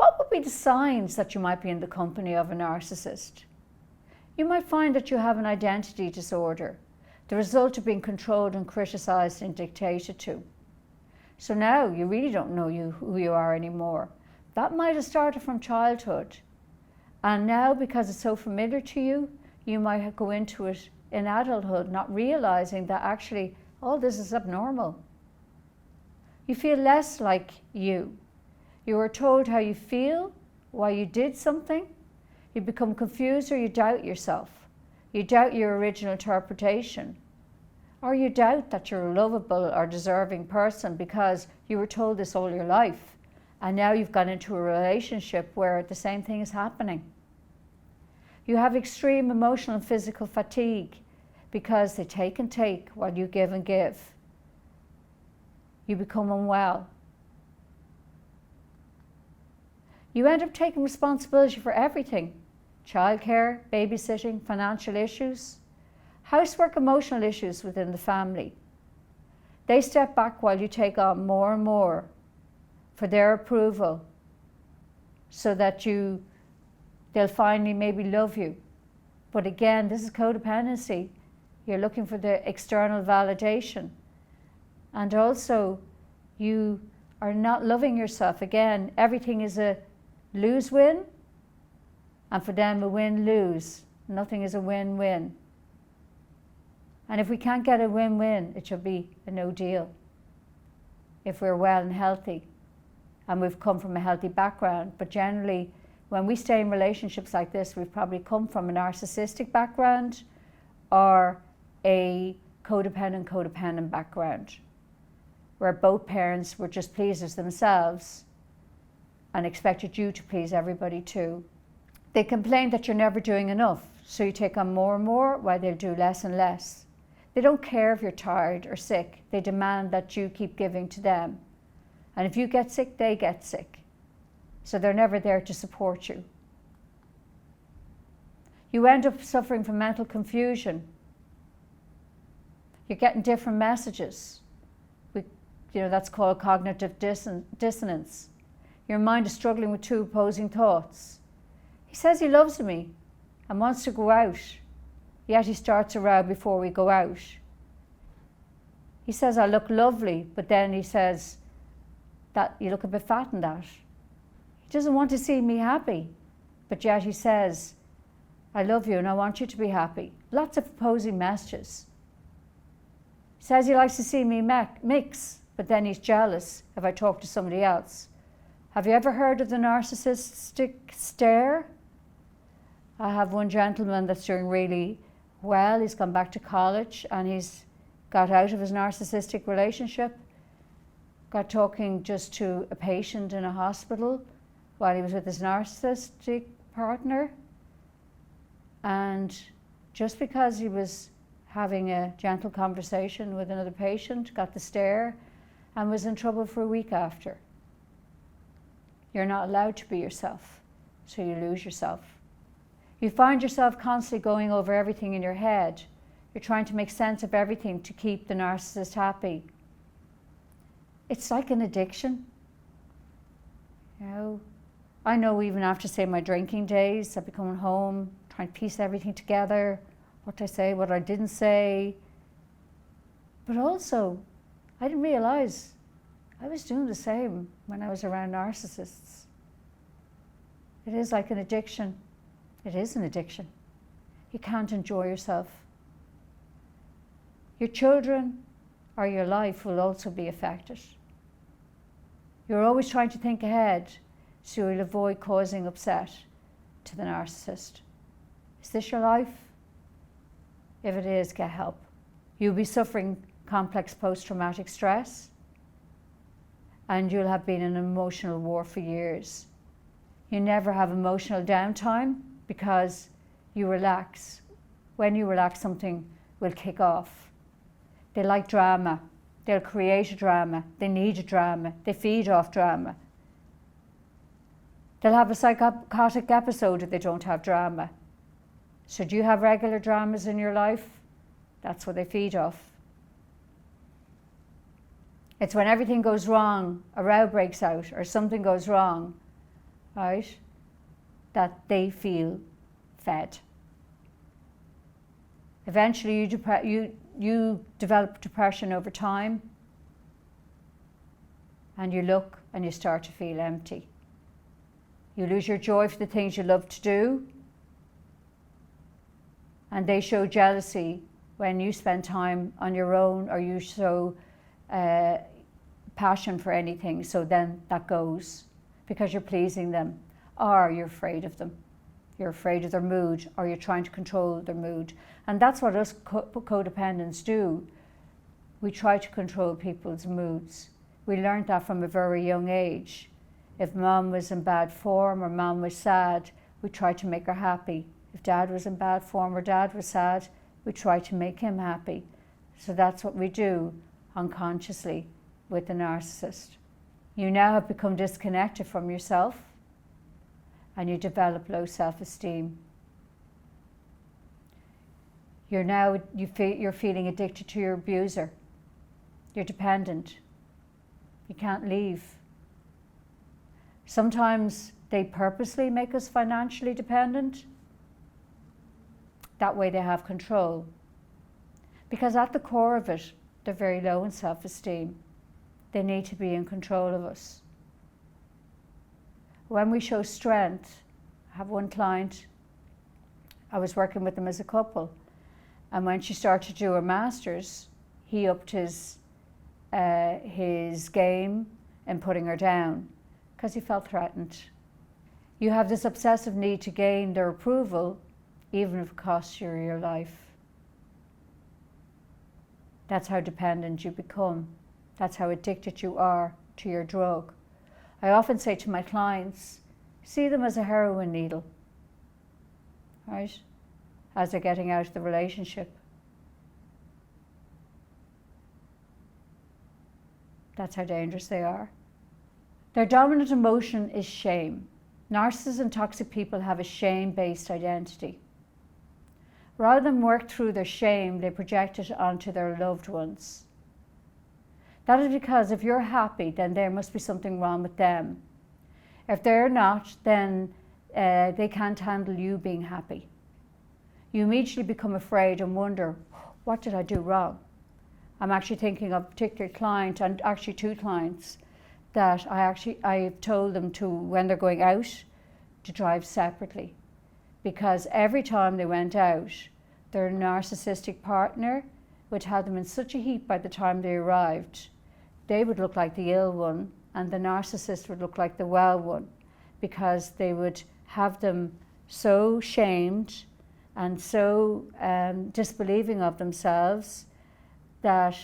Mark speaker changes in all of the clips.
Speaker 1: What would be the signs that you might be in the company of a narcissist? You might find that you have an identity disorder, the result of being controlled and criticized and dictated to. So now you really don't know who you are anymore. That might have started from childhood. And now, because it's so familiar to you, you might go into it in adulthood, not realizing that actually all this is abnormal. You feel less like you. You are told how you feel, why you did something. You become confused, or you doubt yourself. You doubt your original interpretation. Or you doubt that you're a lovable or deserving person because you were told this all your life. And now you've gone into a relationship where the same thing is happening. You have extreme emotional and physical fatigue because they take and take while you give and give. You become unwell. You end up taking responsibility for everything: childcare, babysitting, financial issues, housework, emotional issues within the family. They step back while you take on more and more for their approval, so that they'll finally maybe love you. But again, this is codependency. You're looking for the external validation. And also, you are not loving yourself. Again, everything is a lose-win, and for them a win-lose. Nothing is a win-win. And if we can't get a win-win, it should be a no deal. If we're well and healthy, and we've come from a healthy background. But generally, when we stay in relationships like this, we've probably come from a narcissistic background or a codependent background, where both parents were just pleasers themselves and expected you to please everybody too. They complain that you're never doing enough, so you take on more and more while they'll do less and less. They don't care if you're tired or sick. They demand that you keep giving to them. And if you get sick, they get sick. So they're never there to support you. You end up suffering from mental confusion. You're getting different messages. That's called cognitive dissonance. Your mind is struggling with two opposing thoughts. He says he loves me and wants to go out, yet he starts a row before we go out. He says I look lovely, but then he says that you look a bit fat in that. He doesn't want to see me happy, but yet he says, I love you and I want you to be happy. Lots of opposing messages. He says he likes to see me mix, but then he's jealous if I talk to somebody else. Have you ever heard of the narcissistic stare? I have one gentleman that's doing really well. He's gone back to college and he's got out of his narcissistic relationship. Got talking just to a patient in a hospital while he was with his narcissistic partner. And just because he was having a gentle conversation with another patient, got the stare and was in trouble for a week after. You're not allowed to be yourself, so you lose yourself. You find yourself constantly going over everything in your head. You're trying to make sense of everything to keep the narcissist happy. It's like an addiction. I know even after, say, my drinking days, I'd be coming home, trying to piece everything together, what I say, what I didn't say. But also, I didn't realize I was doing the same when I was around narcissists. It is like an addiction. It is an addiction. You can't enjoy yourself. Your children or your life will also be affected. You're always trying to think ahead so you'll avoid causing upset to the narcissist. Is this your life? If it is, get help. You'll be suffering complex post-traumatic stress, and you'll have been in an emotional war for years. You never have emotional downtime because you relax. When you relax, something will kick off. They like drama. They'll create a drama. They need a drama. They feed off drama. They'll have a psychotic episode if they don't have drama. So do you have regular dramas in your life? That's what they feed off. It's when everything goes wrong, a row breaks out, or something goes wrong, right? That they feel fed. Eventually you develop depression over time, and you look and you start to feel empty. You lose your joy for the things you love to do, and they show jealousy when you spend time on your own, or you show passion for anything. So then that goes, because you're pleasing them, or you're afraid of them. You're afraid of their mood, or you're trying to control their mood. And that's what us codependents do. We try to control people's moods. We learned that from a very young age. If mom was in bad form or mom was sad, we tried to make her happy. If dad was in bad form or dad was sad, we tried to make him happy. So that's what we do unconsciously with the narcissist. You now have become disconnected from yourself, and you develop low self-esteem. You're feeling addicted to your abuser. You're dependent. You can't leave. Sometimes they purposely make us financially dependent. That way they have control. Because at the core of it, they're very low in self-esteem. They need to be in control of us. When we show strength, I have one client, I was working with them as a couple, and when she started to do her masters, he upped his game in putting her down because he felt threatened. You have this obsessive need to gain their approval, even if it costs you your life. That's how dependent you become. That's how addicted you are to your drug. I often say to my clients, see them as a heroin needle, right? As they're getting out of the relationship. That's how dangerous they are. Their dominant emotion is shame. Narcissists and toxic people have a shame-based identity. Rather than work through their shame, they project it onto their loved ones. That is because if you're happy, then there must be something wrong with them. If they're not, then they can't handle you being happy. You immediately become afraid and wonder, what did I do wrong? I'm actually thinking of a particular client, and actually two clients, that I've told them to, when they're going out, to drive separately. Because every time they went out, their narcissistic partner would have them in such a heap by the time they arrived. They would look like the ill one, and the narcissist would look like the well one, because they would have them so shamed and so disbelieving of themselves that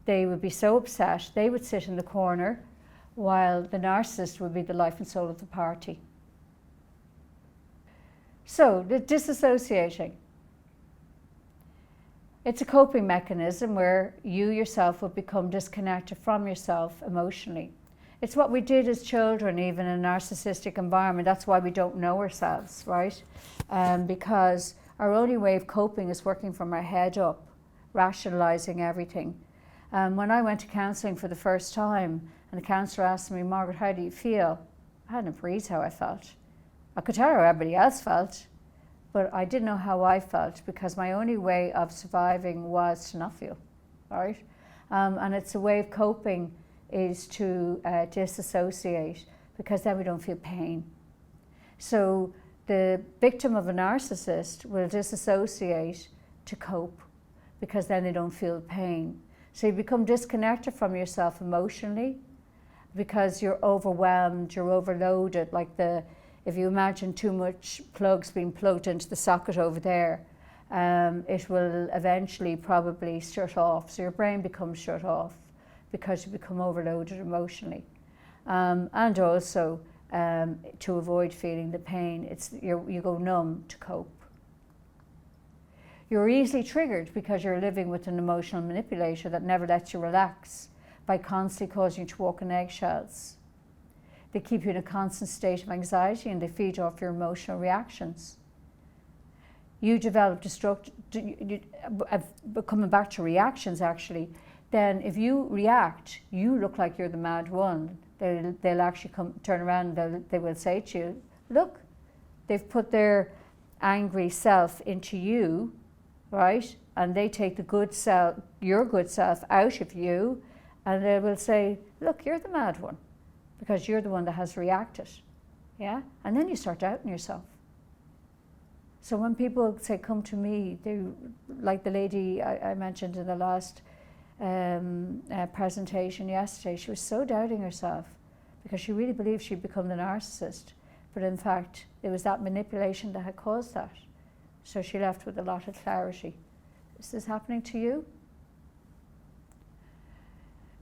Speaker 1: they would be so upset, they would sit in the corner while the narcissist would be the life and soul of the party. So, the disassociating. It's a coping mechanism where you yourself will become disconnected from yourself emotionally. It's what we did as children, even in a narcissistic environment. That's why we don't know ourselves, right? Because our only way of coping is working from our head up, rationalising everything. When I went to counselling for the first time, and the counsellor asked me, Margaret, how do you feel? I hadn't a breeze how I felt. I could tell her how everybody else felt, but I didn't know how I felt, because my only way of surviving was to not feel, right? And it's a way of coping is to disassociate, because then we don't feel pain. So the victim of a narcissist will disassociate to cope, because then they don't feel pain. So you become disconnected from yourself emotionally, because you're overwhelmed, you're overloaded, like if you imagine too much plugs being plugged into the socket over there, it will eventually probably shut off. So your brain becomes shut off because you become overloaded emotionally. And also to avoid feeling the pain, you go numb to cope. You're easily triggered because you're living with an emotional manipulator that never lets you relax by constantly causing you to walk on eggshells. They keep you in a constant state of anxiety, and they feed off your emotional reactions. You develop coming back to reactions actually, then if you react, you look like you're the mad one. they'll actually turn around and they will say to you, look, they've put their angry self into you, right? And they take the good self, your good self, out of you, and they will say, look, you're the mad one, because you're the one that has reacted, yeah? And then you start doubting yourself. So when people say, come to me, they, like the lady I mentioned in the last presentation yesterday, she was so doubting herself because she really believed she'd become the narcissist. But in fact, it was that manipulation that had caused that. So she left with a lot of clarity. Is this happening to you?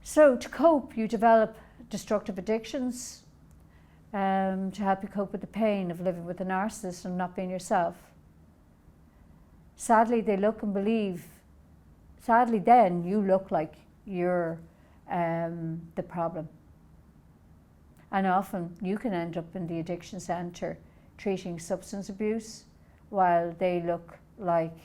Speaker 1: So to cope, you develop destructive addictions to help you cope with the pain of living with a narcissist and not being yourself. Sadly, they look and believe, sadly then you look like you're the problem. And often you can end up in the addiction centre treating substance abuse while they look like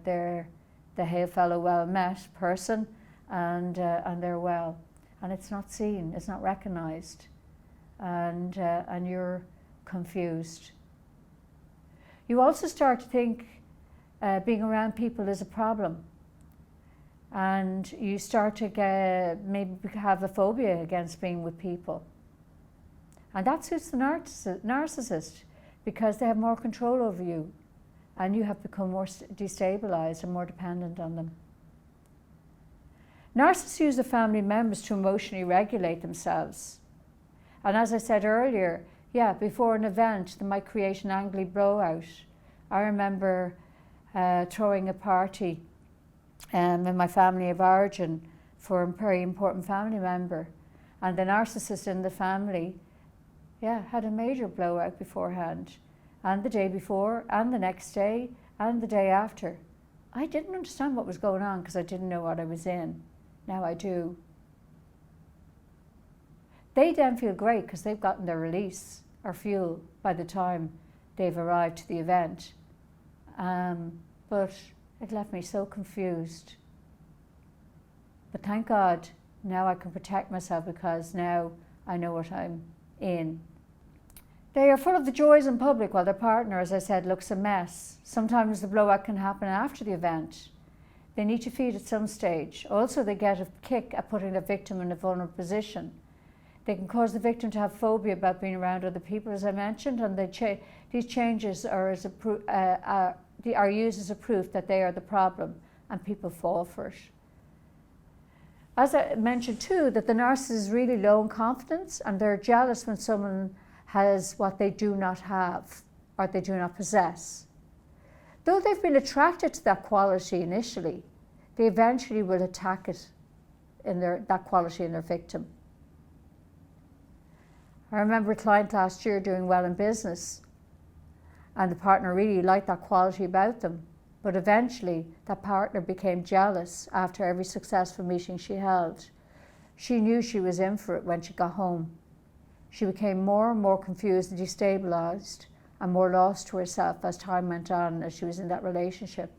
Speaker 1: they're the hail fellow well met person and they're well. And it's not seen, it's not recognised, and you're confused. You also start to think being around people is a problem, and you start to maybe have a phobia against being with people. And that suits the narcissist because they have more control over you and you have become more destabilised and more dependent on them. Narcissists use the family members to emotionally regulate themselves. And as I said earlier, yeah, before an event, they might create an angry blowout. I remember throwing a party in my family of origin for a very important family member. And the narcissist in the family had a major blowout beforehand, and the day before, and the next day, and the day after. I didn't understand what was going on because I didn't know what I was in. Now I do. They then feel great because they've gotten their release or fuel by the time they've arrived to the event. But it left me so confused. But thank God, now I can protect myself because now I know what I'm in. They are full of the joys in public while their partner, as I said, looks a mess. Sometimes the blowout can happen after the event. They need to feed at some stage. Also, they get a kick at putting the victim in a vulnerable position. They can cause the victim to have phobia about being around other people, as I mentioned, and these changes are used as a proof that they are the problem, and people fall for it. As I mentioned too, that the narcissist is really low in confidence, and they're jealous when someone has what they do not have or they do not possess. Though they've been attracted to that quality initially, they eventually will attack it that quality in their victim. I remember a client last year doing well in business, and the partner really liked that quality about them, but eventually that partner became jealous after every successful meeting she held. She knew she was in for it when she got home. She became more and more confused and destabilised and more lost to herself as time went on as she was in that relationship.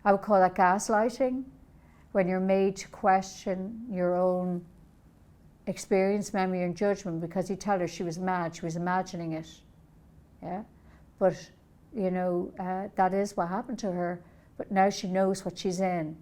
Speaker 1: I would call that gaslighting, when you're made to question your own experience, memory and judgment because you tell her she was mad, she was imagining it. Yeah, but you know, that is what happened to her, but now she knows what she's in.